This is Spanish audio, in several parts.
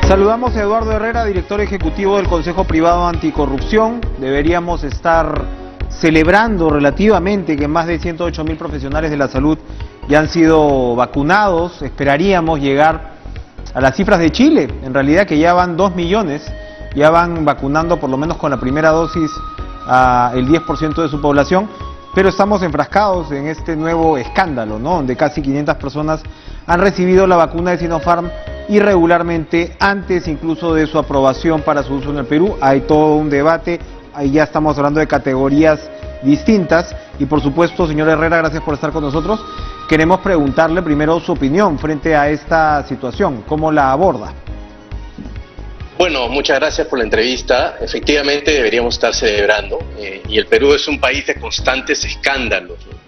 Saludamos a Eduardo Herrera, director ejecutivo del Consejo Privado Anticorrupción. Deberíamos estar celebrando relativamente que más de 108.000 profesionales de la salud ya han sido vacunados. Esperaríamos llegar a las cifras de Chile, en realidad que ya van 2 millones, ya van vacunando por lo menos con la primera dosis a el 10% de su población, pero estamos enfrascados en este nuevo escándalo, ¿no? Donde casi 500 personas han recibido la vacuna de Sinopharm irregularmente, antes incluso de su aprobación para su uso en el Perú. Hay todo un debate, ahí ya estamos hablando de categorías distintas y por supuesto, señor Herrera, gracias por estar con nosotros. Queremos preguntarle primero su opinión frente a esta situación, ¿cómo la aborda? Bueno, muchas gracias por la entrevista. Efectivamente deberíamos estar celebrando y el Perú es un país de constantes escándalos, ¿no?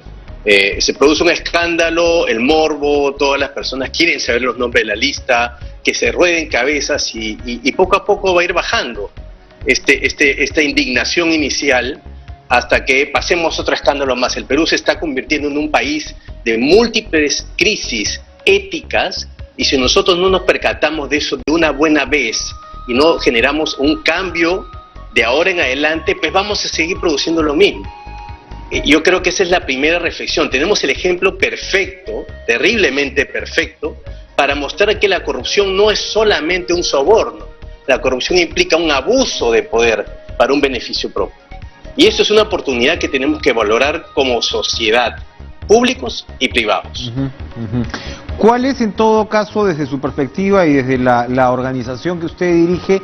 Se produce un escándalo, el morbo, todas las personas quieren saber los nombres de la lista, que se rueden cabezas y poco a poco va a ir bajando esta indignación inicial hasta que pasemos otro escándalo más. El Perú se está convirtiendo en un país de múltiples crisis éticas y si nosotros no nos percatamos de eso de una buena vez y no generamos un cambio de ahora en adelante, pues vamos a seguir produciendo lo mismo. Yo creo que esa es la primera reflexión. Tenemos el ejemplo perfecto, terriblemente perfecto, para mostrar que la corrupción no es solamente un soborno. La corrupción implica un abuso de poder para un beneficio propio. Y eso es una oportunidad que tenemos que valorar como sociedad, públicos y privados. ¿Cuál es en todo caso, desde su perspectiva y desde la organización que usted dirige,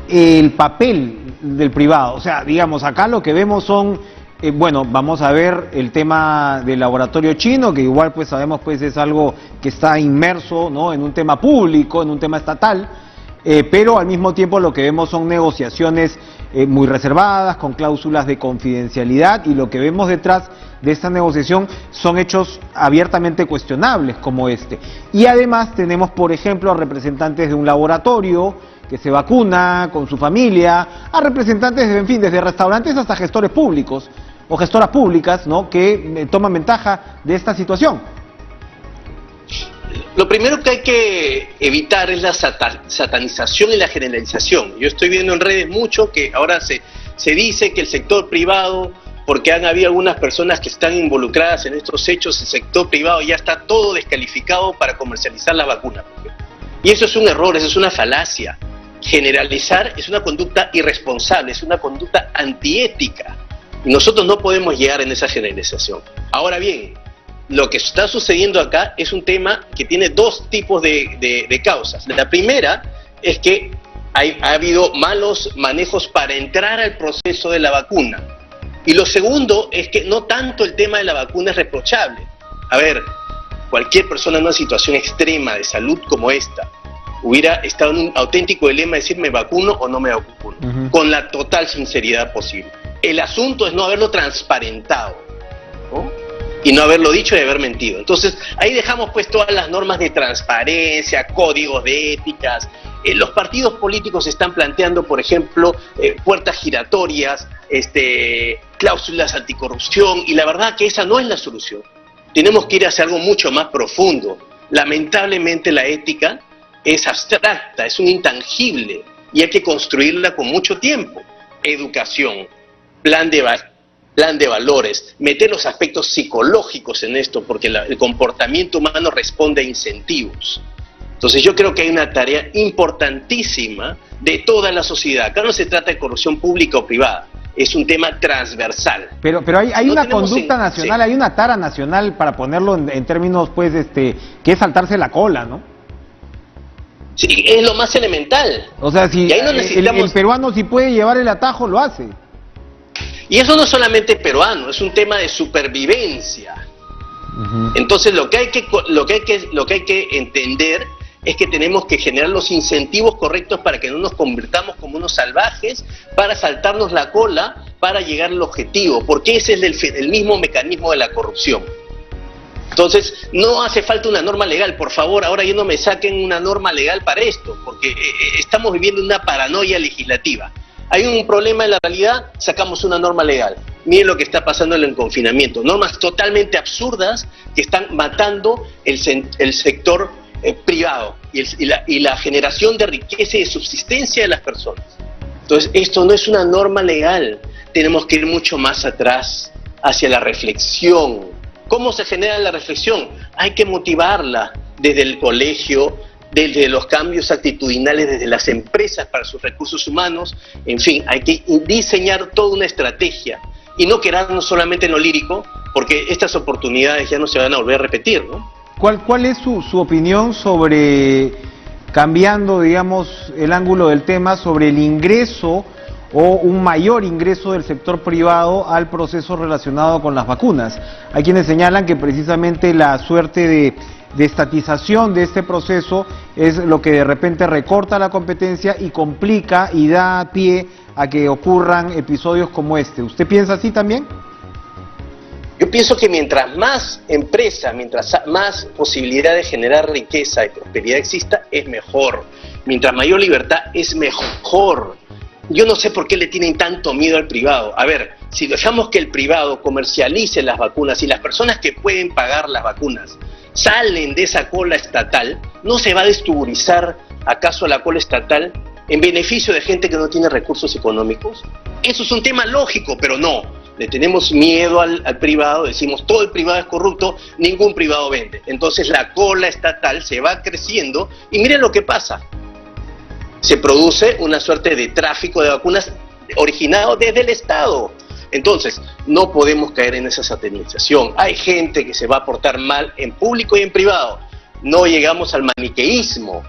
el papel del privado? O sea, digamos, acá lo que vemos son... bueno, vamos a ver el tema del laboratorio chino, que igual pues sabemos pues es algo que está inmerso, ¿no?, en un tema público, en un tema estatal, pero al mismo tiempo lo que vemos son negociaciones muy reservadas, con cláusulas de confidencialidad, y lo que vemos detrás de esta negociación son hechos abiertamente cuestionables como este. Y además tenemos, por ejemplo, a representantes de un laboratorio que se vacuna con su familia, a representantes, en fin, desde restaurantes hasta gestores públicos o gestoras públicas, ¿no?, que toman ventaja de esta situación. Lo primero que hay que evitar es la satanización y la generalización. Yo estoy viendo en redes mucho que ahora se dice que el sector privado, porque han habido algunas personas que están involucradas en estos hechos, el sector privado ya está todo descalificado para comercializar la vacuna. Y eso es un error, eso es una falacia. Generalizar es una conducta irresponsable, es una conducta antiética. Y nosotros no podemos llegar en esa generalización. Ahora bien, lo que está sucediendo acá es un tema que tiene dos tipos de causas. La primera es que ha habido malos manejos para entrar al proceso de la vacuna. Y lo segundo es que no tanto el tema de la vacuna es reprochable. A ver, cualquier persona en una situación extrema de salud como esta hubiera estado en un auténtico dilema de decir me vacuno o no me vacuno, con la total sinceridad posible. El asunto es no haberlo transparentado, ¿no?, y no haberlo dicho y haber mentido. Entonces ahí dejamos pues todas las normas de transparencia, códigos de éticas. Los partidos políticos están planteando, por ejemplo, puertas giratorias, cláusulas anticorrupción, y la verdad que esa no es la solución. Tenemos que ir hacia algo mucho más profundo. Lamentablemente la ética es abstracta, es un intangible y hay que construirla con mucho tiempo. Educación, plan de valores, meter los aspectos psicológicos en esto, porque el comportamiento humano responde a incentivos. Entonces yo creo que hay una tarea importantísima de toda la sociedad. Acá no se trata de corrupción pública o privada, es un tema transversal. Pero hay no una conducta nacional, sí, hay una tara nacional, para ponerlo en términos pues que es saltarse la cola, ¿no? Sí, es lo más elemental. O sea, si no el peruano si puede llevar el atajo, lo hace. Y eso no es solamente peruano, es un tema de supervivencia. Entonces lo que hay que entender es que tenemos que generar los incentivos correctos para que no nos convirtamos como unos salvajes, para saltarnos la cola, para llegar al objetivo, porque ese es el mismo mecanismo de la corrupción. Entonces, no hace falta una norma legal, por favor, ahora ya no me saquen una norma legal para esto, porque estamos viviendo una paranoia legislativa. Hay un problema en la realidad, sacamos una norma legal. Miren lo que está pasando en el confinamiento, normas totalmente absurdas que están matando el sector privado. y la generación de riqueza y de subsistencia de las personas. Entonces, esto no es una norma legal. Tenemos que ir mucho más atrás, hacia la reflexión. ¿Cómo se genera la reflexión? Hay que motivarla desde el colegio, desde los cambios actitudinales, desde las empresas para sus recursos humanos. En fin, hay que diseñar toda una estrategia y no quedarnos solamente en lo lírico, porque estas oportunidades ya no se van a volver a repetir, ¿no? ¿Cuál es su opinión sobre, cambiando, digamos, el ángulo del tema, sobre el ingreso o un mayor ingreso del sector privado al proceso relacionado con las vacunas? Hay quienes señalan que precisamente la suerte de estatización de este proceso es lo que de repente recorta la competencia y complica y da pie a que ocurran episodios como este. ¿Usted piensa así también? Yo pienso que mientras más empresa, mientras más posibilidad de generar riqueza y prosperidad exista, es mejor. Mientras mayor libertad, es mejor. Yo no sé por qué le tienen tanto miedo al privado. A ver, si dejamos que el privado comercialice las vacunas y las personas que pueden pagar las vacunas salen de esa cola estatal, ¿no se va a destuburizar acaso la cola estatal en beneficio de gente que no tiene recursos económicos? Eso es un tema lógico, pero no. Le tenemos miedo al privado, decimos todo el privado es corrupto, ningún privado vende. Entonces la cola estatal se va creciendo y miren lo que pasa. Se produce una suerte de tráfico de vacunas originado desde el Estado. Entonces, no podemos caer en esa satanización. Hay gente que se va a portar mal en público y en privado. No llegamos al maniqueísmo.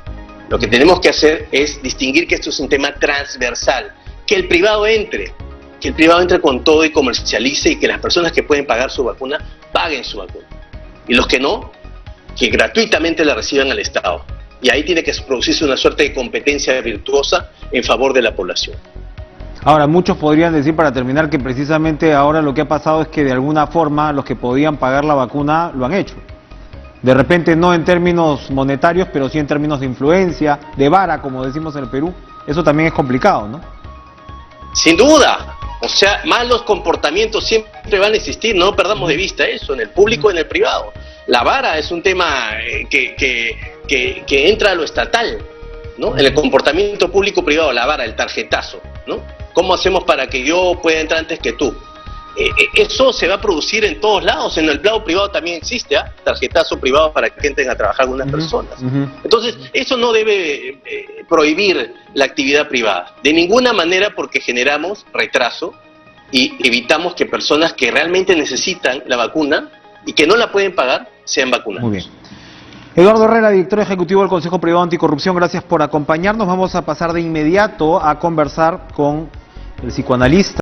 Lo que tenemos que hacer es distinguir que esto es un tema transversal. Que el privado entre con todo y comercialice, y que las personas que pueden pagar su vacuna, paguen su vacuna. Y los que no, que gratuitamente la reciban al Estado. Y ahí tiene que producirse una suerte de competencia virtuosa en favor de la población. Ahora, muchos podrían decir, para terminar, que precisamente ahora lo que ha pasado es que de alguna forma los que podían pagar la vacuna lo han hecho. De repente no en términos monetarios, pero sí en términos de influencia, de vara, como decimos en el Perú. Eso también es complicado, ¿no? Sin duda. O sea, malos comportamientos siempre van a existir, no perdamos de vista eso, en el público y en el privado. La vara es un tema que entra a lo estatal, ¿no? En el comportamiento público-privado, la vara, el tarjetazo, ¿no? ¿Cómo hacemos para que yo pueda entrar antes que tú? Eso se va a producir en todos lados. En el lado privado también existe, tarjetazo privado para que entren a trabajar algunas personas. Entonces, eso no debe prohibir la actividad privada, de ninguna manera, porque generamos retraso y evitamos que personas que realmente necesitan la vacuna y que no la pueden pagar, sean vacunadas. Muy bien. Eduardo Herrera, director ejecutivo del Consejo Privado Anticorrupción, gracias por acompañarnos. Vamos a pasar de inmediato a conversar con el psicoanalista